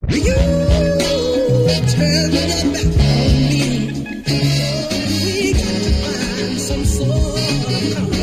You turn your back on me. We got to find some sort of compromise.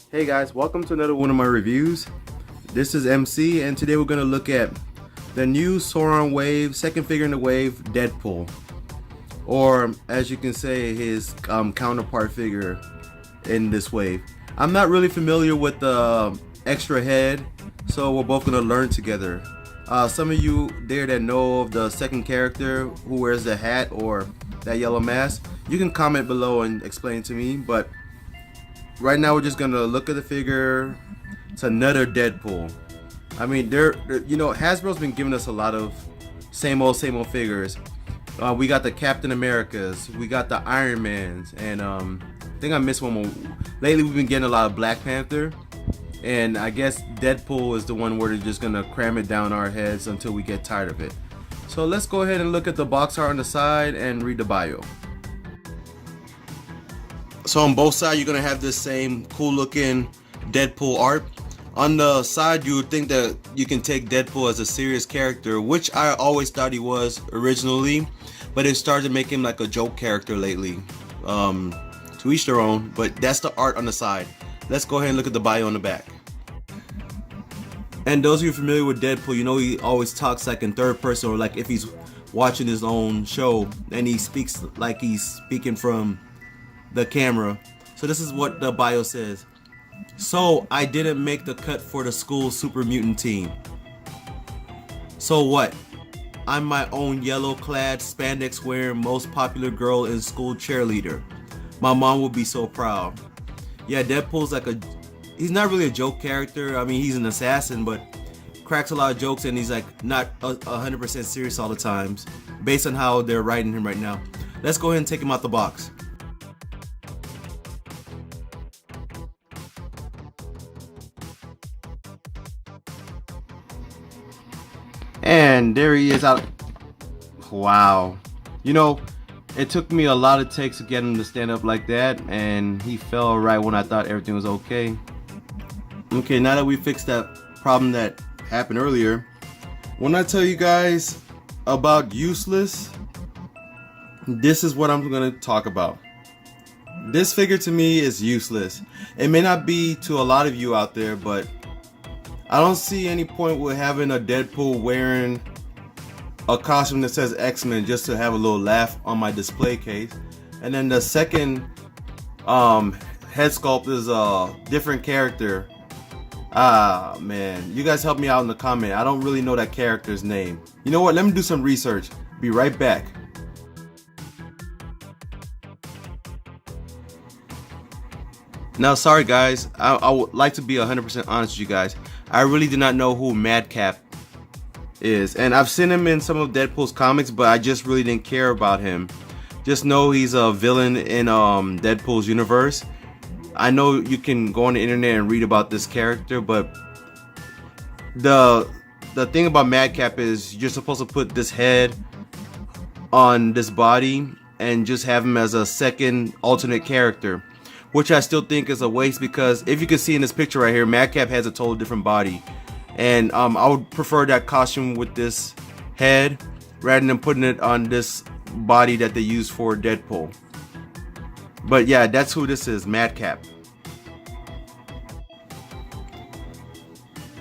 Hey guys, welcome to another one of my reviews. This is MC, and today we're going to look at the new Sauron Wave, second figure in the wave, Deadpool. Or, as you can say, his counterpart figure in this wave. I'm not really familiar with the extra head, so we're both going to learn together. Some of you there that know of the second character who wears the hat or that yellow mask, you can comment below and explain to me, but right now we're just going to look at the figure. It's another Deadpool. I mean, you know, Hasbro's been giving us a lot of same old figures. We got the Captain Americas, we got the Iron Mans, and I think I missed one more. Lately we've been getting a lot of Black Panther, and I guess Deadpool is the one where they're just gonna cram it down our heads until we get tired of it. So let's go ahead and look at the box art on the side and read the bio. So on both sides you're gonna have this same cool looking Deadpool art. On the side you would think that you can take Deadpool as a serious character, which I always thought he was originally, but it started to make him like a joke character lately. To each their own, but that's the art on the side. Let's go ahead and look at the bio on the back. And those of you familiar with Deadpool, you know he always talks like in third person, or like if he's watching his own show and he speaks like he's speaking from the camera. So this is what the bio says. So I didn't make the cut for the school super mutant team. So what? I'm my own yellow clad spandex wearing most popular girl in school cheerleader. My mom would be so proud. Yeah, Deadpool's like he's not really a joke character. I mean, he's an assassin, but cracks a lot of jokes, and he's like not 100% serious all the times based on how they're writing him right now. Let's go ahead and take him out the box. And there he is out. Wow. You know, it took me a lot of takes to get him to stand up like that, and he fell right when I thought everything was okay. Okay, now that we fixed that problem that happened earlier, when I tell you guys about useless, this is what I'm going to talk about. This figure to me is useless. It may not be to a lot of you out there, but I don't see any point with having a Deadpool wearing a costume that says X-Men just to have a little laugh on my display case. And then the second head sculpt is a different character. Ah man, you guys help me out in the comment. I don't really know that character's name. You know what, let me do some research. Be right back. Now sorry guys, I would like to be 100% honest with you guys. I really did not know who Madcap is, and I've seen him in some of Deadpool's comics, but I just really didn't care about him. Just know he's a villain in Deadpool's universe. I know you can go on the internet and read about this character, but the thing about Madcap is you're supposed to put this head on this body and just have him as a second alternate character, which I still think is a waste, because if you can see in this picture right here, Madcap has a total different body. And I would prefer that costume with this head rather than putting it on this body that they use for Deadpool. But yeah, that's who this is, Madcap.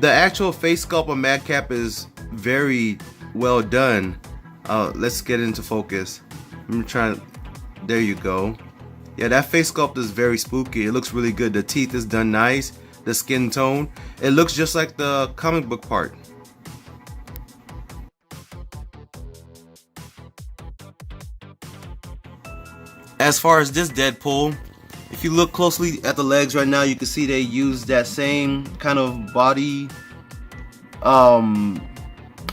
The actual face sculpt of Madcap is very well done. Let's get into focus. I'm trying. There you go. Yeah, that face sculpt is very spooky. It looks really good. The teeth is done nice. The skin tone, it looks just like the comic book part. As far as this Deadpool, if you look closely at the legs right now, you can see they use that same kind of body,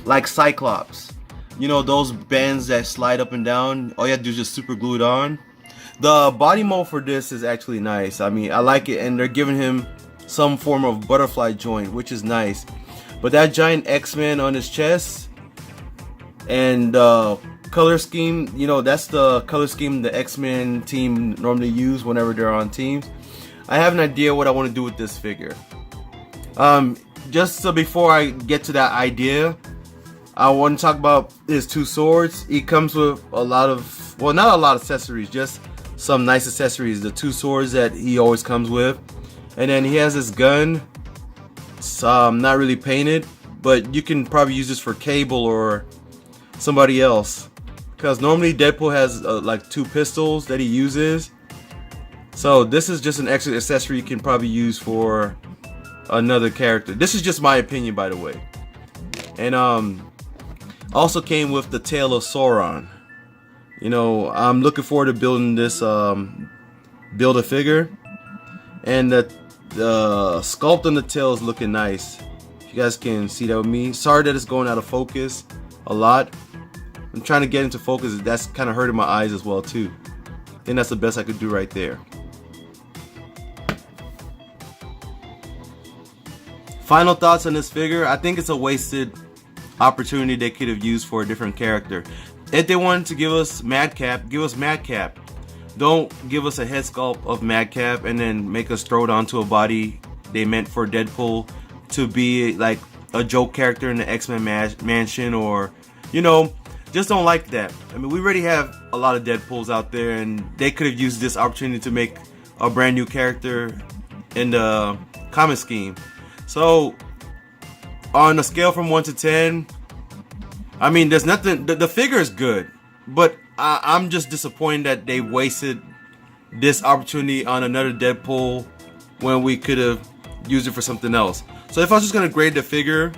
like Cyclops. You know, those bands that slide up and down, all you have to do is just super glue it on. The body mold for this is actually nice. I mean, I like it, and they're giving him some form of butterfly joint, which is nice. But that giant X-Men on his chest and color scheme, you know, that's the color scheme the X-Men team normally use whenever they're on teams. I have an idea what I want to do with this figure. Just so before I get to that idea, I want to talk about his two swords. He comes with a lot of, well, not a lot of accessories, just some nice accessories. The two swords that he always comes with. And then he has this gun. It's not really painted, but you can probably use this for Cable or somebody else. Because normally Deadpool has like two pistols that he uses. So this is just an extra accessory you can probably use for another character. This is just my opinion, by the way. And also came with the tail of Sauron. You know, I'm looking forward to building this build a figure, and the sculpt on the tail is looking nice. If you guys can see that with me. Sorry that it's going out of focus a lot. I'm trying to get into focus. That's kind of hurting my eyes as well too. I think that's the best I could do right there. Final thoughts on this figure. I think it's a wasted opportunity they could have used for a different character. If they wanted to give us Madcap, give us Madcap. Don't give us a head sculpt of Madcap and then make us throw it onto a body they meant for Deadpool to be like a joke character in the X-Men mansion, or, you know, just don't like that. I mean, we already have a lot of Deadpools out there, and they could have used this opportunity to make a brand new character in the comic scheme. So on a scale from 1 to 10, I mean, there's nothing, the figure is good, but I'm just disappointed that they wasted this opportunity on another Deadpool when we could have used it for something else. So if I was just gonna grade the figure,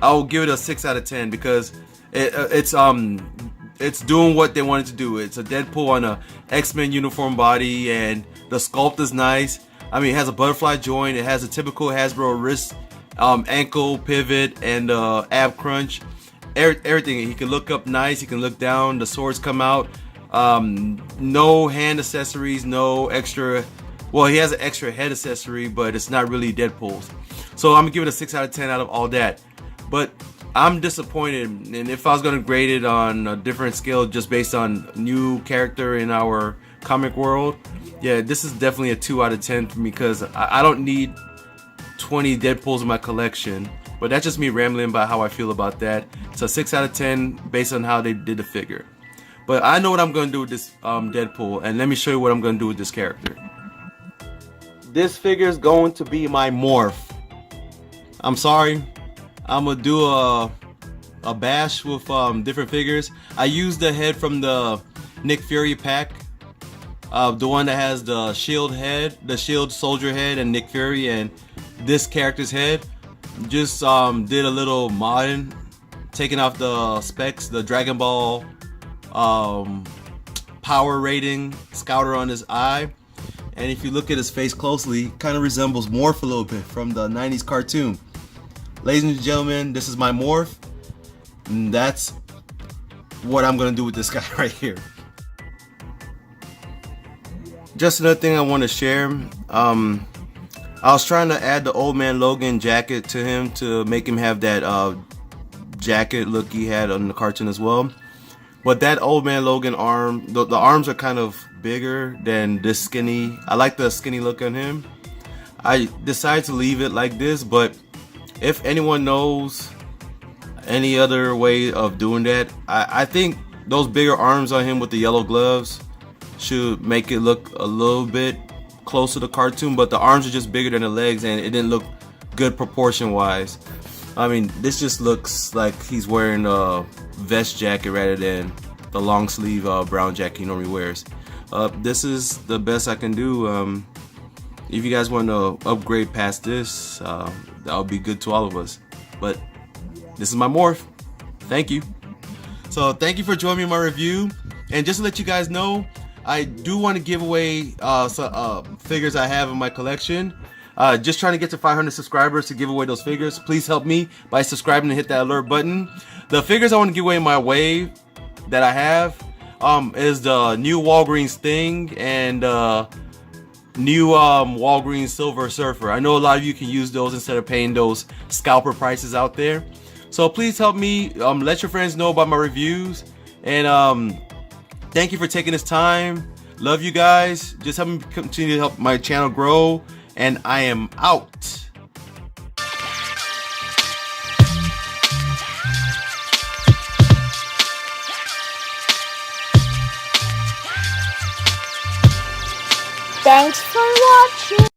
I'll give it a 6 out of 10 because it's doing what they wanted to do. It's a Deadpool on a X-Men uniform body, and the sculpt is nice. I mean, it has a butterfly joint. It has a typical Hasbro wrist, ankle pivot, and ab crunch. Everything. He can look up nice. He can look down. The swords come out. No hand accessories. No extra. Well, he has an extra head accessory, but it's not really Deadpool's. So I'm gonna give it a 6 out of 10 out of all that. But I'm disappointed, and if I was gonna grade it on a different scale, just based on new character in our comic world, yeah, this is definitely a 2 out of 10 for me, because I don't need 20 Deadpools in my collection. But that's just me rambling about how I feel about that. It's a 6 out of 10 based on how they did the figure. But I know what I'm going to do with this Deadpool, and let me show you what I'm going to do with this character. This figure is going to be my morph. I'm sorry. I'm going to do a bash with different figures. I used the head from the Nick Fury pack. The one that has the shield head, the shield soldier head, and Nick Fury, and this character's head. Just did a little modding, taking off the specs, the Dragon Ball power rating scouter on his eye. And if you look at his face closely, kind of resembles Morph a little bit from the 90s cartoon. Ladies and gentlemen, this is my Morph. And that's what I'm going to do with this guy right here. Just another thing I want to share. I was trying to add the Old Man Logan jacket to him to make him have that jacket look he had on the cartoon as well. But that Old Man Logan arm, the arms are kind of bigger than this skinny. I like the skinny look on him. I decided to leave it like this, but if anyone knows any other way of doing that, I think those bigger arms on him with the yellow gloves should make it look a little bit close to the cartoon, but the arms are just bigger than the legs, and it didn't look good proportion wise. I mean, this just looks like he's wearing a vest jacket rather than the long sleeve brown jacket he normally wears. This is the best I can do. If you guys want to upgrade past this, that would be good to all of us. But this is my morph. Thank you. So thank you for joining me in my review. And just to let you guys know, I do want to give away figures I have in my collection. Just trying to get to 500 subscribers to give away those figures. Please help me by subscribing and hit that alert button. The figures I want to give away in my wave that I have is the new Walgreens Thing and new Walgreens Silver Surfer. I know a lot of you can use those instead of paying those scalper prices out there. So please help me let your friends know about my reviews, and thank you for taking this time. Love you guys. Just help me continue to help my channel grow. And I am out. Thanks for watching.